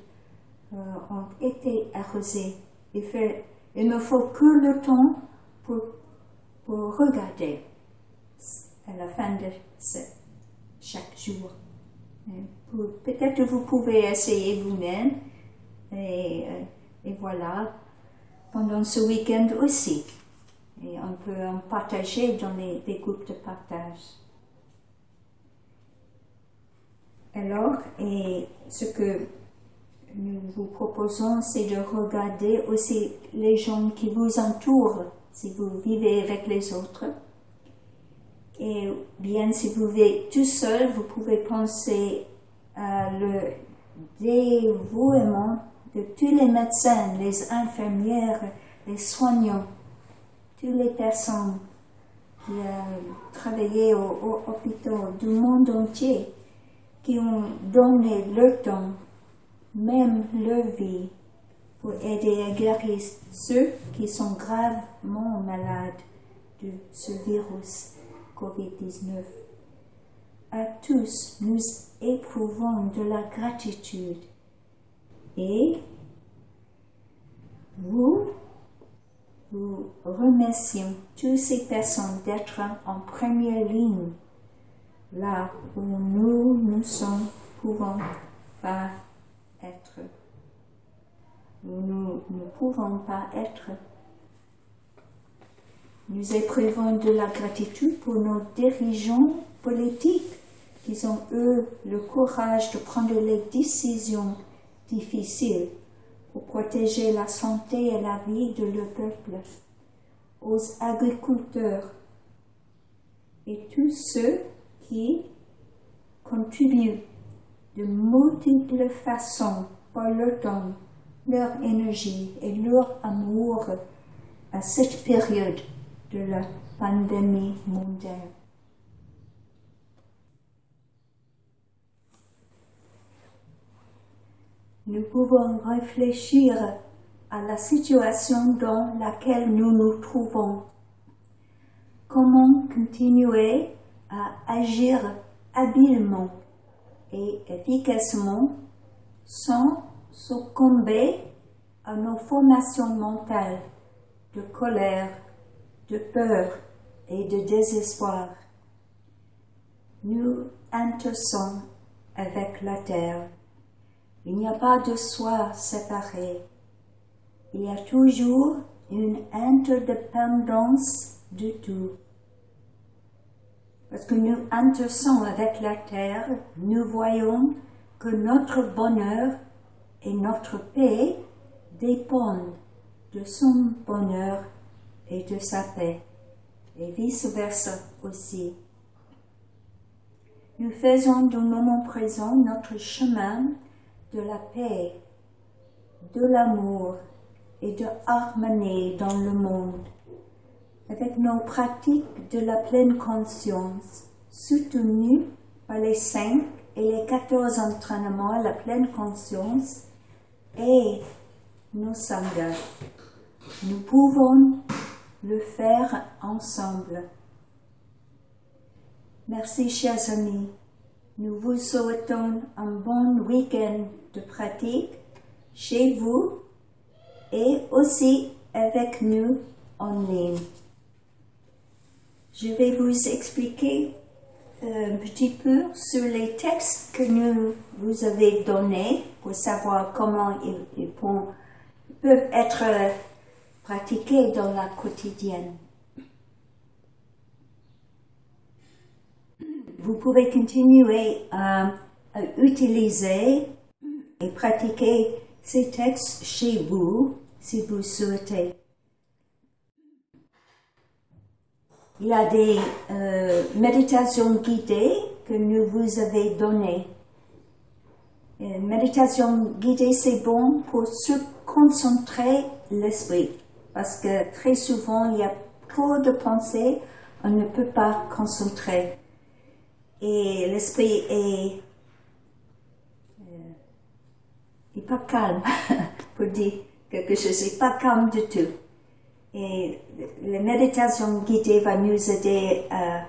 ont été arrosées. Il me faut que le temps pour regarder à la fin de chaque jour. Peut-être vous pouvez essayer vous-même et voilà, pendant ce week-end aussi. Et on peut en partager dans des groupes de partage. Alors, et ce que nous vous proposons, c'est de regarder aussi les gens qui vous entourent, si vous vivez avec les autres. Et bien, si vous vivez tout seul, vous pouvez penser à le dévouement de tous les médecins, les infirmières, les soignants, toutes les personnes qui ont travaillé aux hôpitaux du monde entier, qui ont donné leur temps, même leur vie, pour aider à guérir ceux qui sont gravement malades de ce virus COVID-19. À tous, nous éprouvons de la gratitude et vous remercions toutes ces personnes d'être en première ligne, là où nous ne pouvons pas être. Nous ne pouvons pas être. Nous éprouvons de la gratitude pour nos dirigeants politiques qui ont eu le courage de prendre les décisions difficiles pour protéger la santé et la vie de leur peuple, aux agriculteurs et tous ceux qui contribuent de multiples façons par leur temps, leur énergie et leur amour à cette période de la pandémie mondiale. Nous pouvons réfléchir à la situation dans laquelle nous nous trouvons. Comment continuer à agir habilement et efficacement sans succomber à nos formations mentales de colère, de peur et de désespoir. Nous intéressons avec la terre. Il n'y a pas de soi séparé. Il y a toujours une interdépendance de tout. Parce que nous intéressons avec la terre, nous voyons que notre bonheur et notre paix dépendent de son bonheur et de sa paix, et vice-versa aussi. Nous faisons du moment présent notre chemin de la paix, de l'amour et de l'harmonie dans le monde, avec nos pratiques de la pleine conscience, soutenues par les 5 et les 14 entraînements à la pleine conscience et nos sanghas. Nous pouvons le faire ensemble. Merci, chers amis. Nous vous souhaitons un bon week-end de pratique chez vous et aussi avec nous en ligne. Je vais vous expliquer un petit peu sur les textes que nous vous avez donnés pour savoir comment ils peuvent être pratiqués dans la quotidienne. Vous pouvez continuer à utiliser et pratiquer ces textes chez vous si vous souhaitez. Il y a des méditations guidées que nous vous avez données. Une méditation guidée, c'est bon pour se concentrer l'esprit. Parce que très souvent, il y a trop de pensées, on ne peut pas concentrer. Et l'esprit est pas calme, pour dire quelque chose, il n'est pas calme du tout. Et la méditation guidée va nous aider à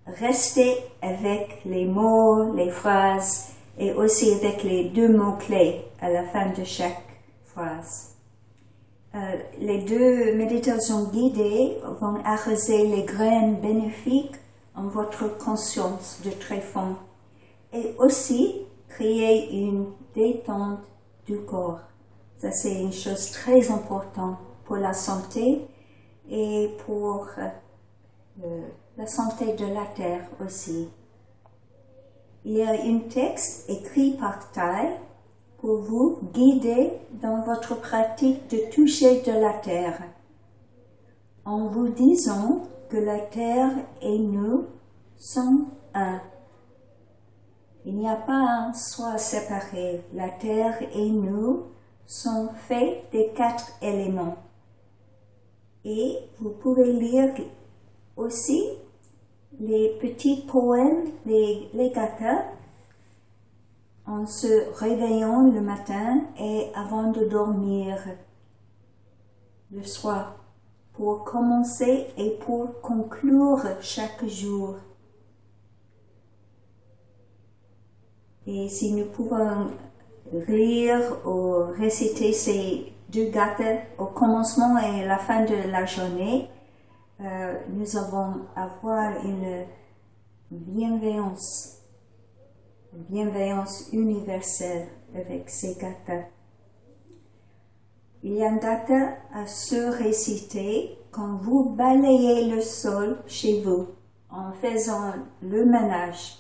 rester avec les mots, les phrases, et aussi avec les 2 mots-clés à la fin de chaque phrase. Les 2 méditations guidées vont arroser les graines bénéfiques en votre conscience de très fond et aussi créer une détente du corps. Ça, c'est une chose très importante pour la santé et pour la santé de la terre aussi. Il y a un texte écrit par Thay pour vous guider dans votre pratique de toucher de la terre, en vous disant que la terre et nous sont un. Il n'y a pas un soi séparé. La terre et nous sont faits des 4 éléments. Et vous pouvez lire aussi les petits poèmes, les gathas, en se réveillant le matin et avant de dormir le soir, pour commencer et pour conclure chaque jour. Et si nous pouvons lire ou réciter ces 2 gathas au commencement et à la fin de la journée, nous allons avoir une bienveillance universelle avec ces gathas. Il y a un gatha à se réciter quand vous balayez le sol chez vous en faisant le ménage.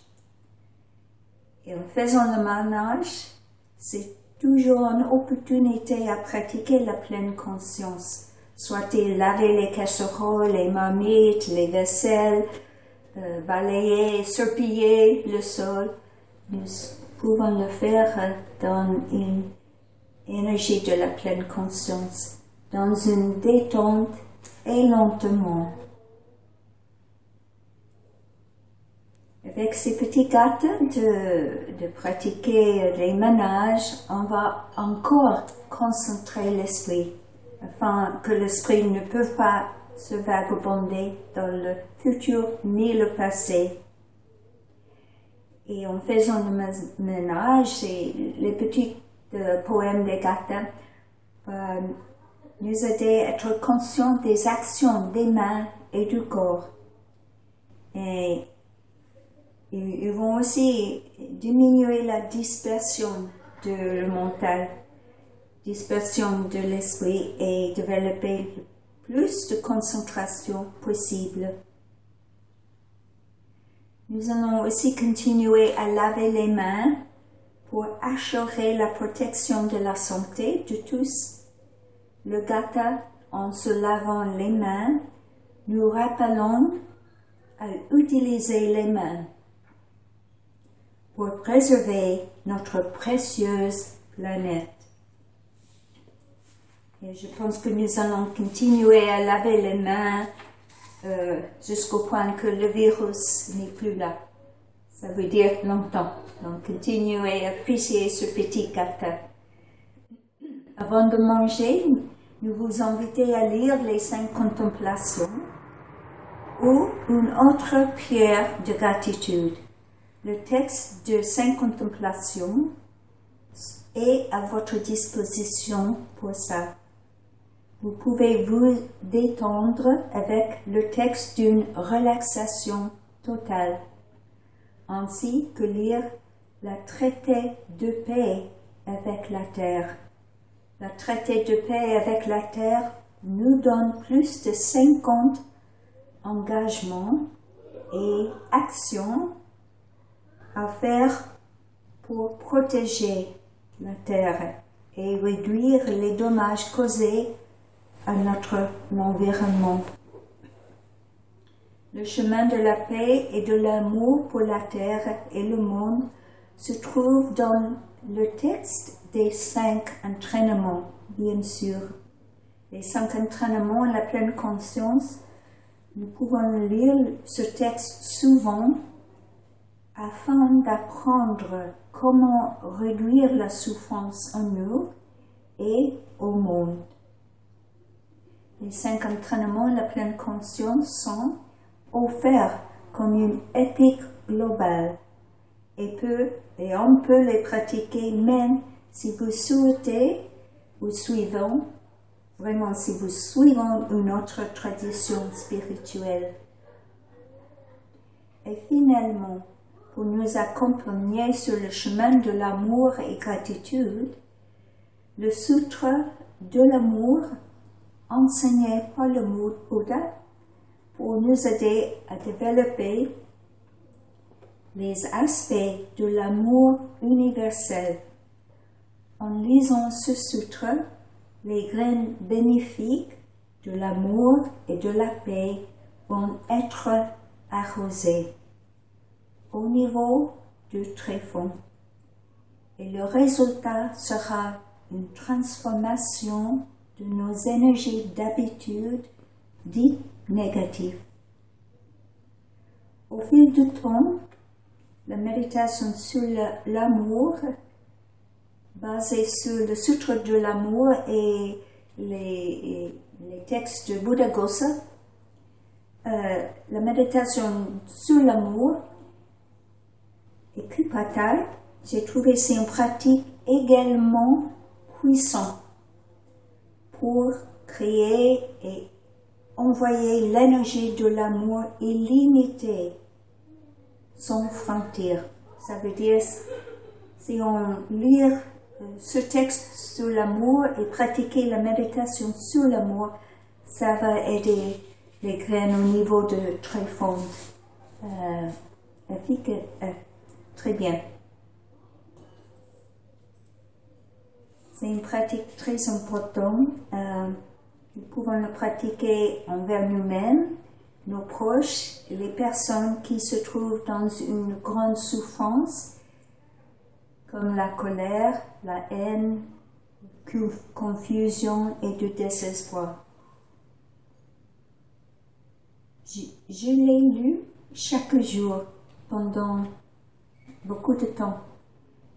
Et en faisant le ménage, c'est toujours une opportunité à pratiquer la pleine conscience. Soit laver les casseroles, les marmites, les vaisselles, balayer, serpiller le sol. Nous pouvons le faire dans une énergie de la pleine conscience, dans une détente et lentement. Avec ces petits gathas de pratiquer les ménages, on va encore concentrer l'esprit, afin que l'esprit ne peut pas se vagabonder dans le futur ni le passé. Et en faisant le ménage, les petits poèmes des gathas nous aider à être conscients des actions des mains et du corps. Et ils vont aussi diminuer la dispersion de le mental, dispersion de l'esprit et développer le plus de concentration possible. Nous allons aussi continuer à laver les mains pour assurer la protection de la santé de tous. Le gata, en se lavant les mains, nous rappelons à utiliser les mains pour préserver notre précieuse planète. Et je pense que nous allons continuer à laver les mains jusqu'au point que le virus n'est plus là. Ça veut dire longtemps. Donc, continuez à apprécier ce petit gâteau. Avant de manger, nous vous invitons à lire les 5 contemplations ou une autre prière de gratitude. Le texte de 5 contemplations est à votre disposition pour ça. Vous pouvez vous détendre avec le texte d'une relaxation totale, ainsi que lire la traité de paix avec la terre. La traité de paix avec la terre nous donne plus de 50 engagements et actions à faire pour protéger la terre et réduire les dommages causés à notre environnement. Le chemin de la paix et de l'amour pour la terre et le monde se trouve dans le texte des 5 entraînements, bien sûr. Les 5 entraînements à la pleine conscience, nous pouvons lire ce texte souvent afin d'apprendre comment réduire la souffrance en nous et au monde. Les 5 entraînements à la pleine conscience sont offerts comme une éthique globale et on peut les pratiquer même si vous souhaitez ou vraiment si vous suivez une autre tradition spirituelle. Et finalement, pour nous accompagner sur le chemin de l'amour et gratitude, le sutra de l'amour enseigné par le Bouddha pour nous aider à développer les aspects de l'amour universel. En lisant ce sutra, les graines bénéfiques de l'amour et de la paix vont être arrosées au niveau du tréfonds. Et le résultat sera une transformation de nos énergies d'habitude dites négatives. Au fil du temps, la méditation sur l'amour, basée sur le sutra de l'amour et les textes de Buddhaghosa, la méditation sur l'amour et Kupata, j'ai trouvé c'est une pratique également puissante pour créer et envoyer l'énergie de l'amour illimitée sans frontières. Ça veut dire, si on lit ce texte sur l'amour et pratiquer la méditation sur l'amour, ça va aider les graines au niveau de tréfonds. Très bien. C'est une pratique très importante. Nous pouvons le pratiquer envers nous-mêmes, nos proches, et les personnes qui se trouvent dans une grande souffrance, comme la colère, la haine, confusion et le désespoir. Je l'ai lu chaque jour pendant beaucoup de temps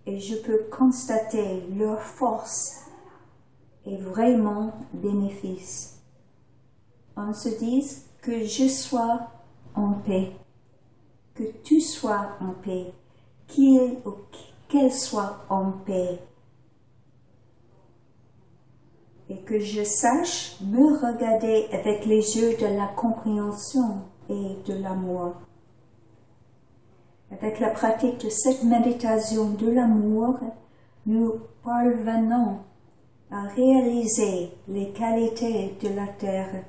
et je peux constater leur force est vraiment bénéfice. On se dit que je sois en paix, que tu sois en paix, qu'il ou qu'elle soit en paix. Et que je sache me regarder avec les yeux de la compréhension et de l'amour. Avec la pratique de cette méditation de l'amour, nous parvenons à réaliser les qualités de la terre,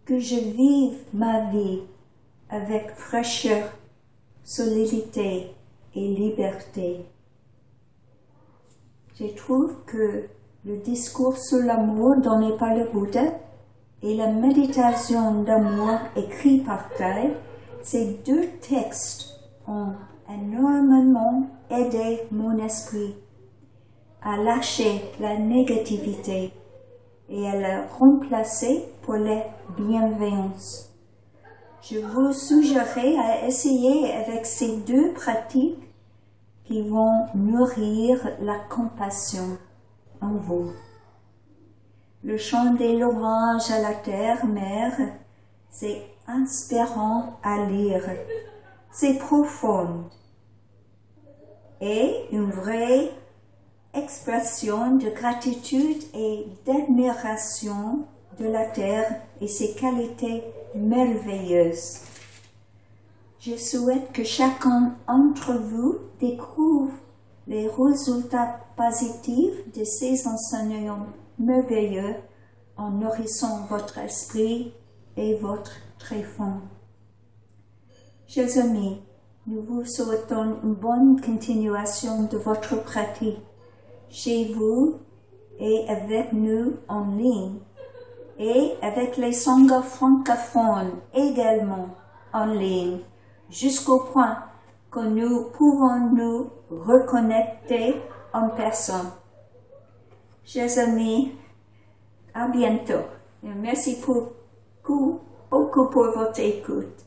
que je vive ma vie avec fraîcheur solidité et liberté. Je trouve que le discours sur l'amour donné par le Bouddha et la méditation d'amour écrite par Thay, ces deux textes ont énormément aidé mon esprit à lâcher la négativité et à la remplacer pour la bienveillance. Je vous suggérerais à essayer avec ces deux pratiques qui vont nourrir la compassion en vous. Le chant des louanges à la terre-mère, c'est inspirant à lire. C'est profond et une vraie expression de gratitude et d'admiration de la terre et ses qualités merveilleuses. Je souhaite que chacun d'entre vous découvre les résultats positifs de ces enseignements merveilleux en nourrissant votre esprit et votre tréfonds. Chers amis, nous vous souhaitons une bonne continuation de votre pratique chez vous et avec nous en ligne et avec les sanghas francophones également en ligne jusqu'au point que nous pouvons nous reconnecter en personne. Chers amis, à bientôt et merci beaucoup pour votre écoute.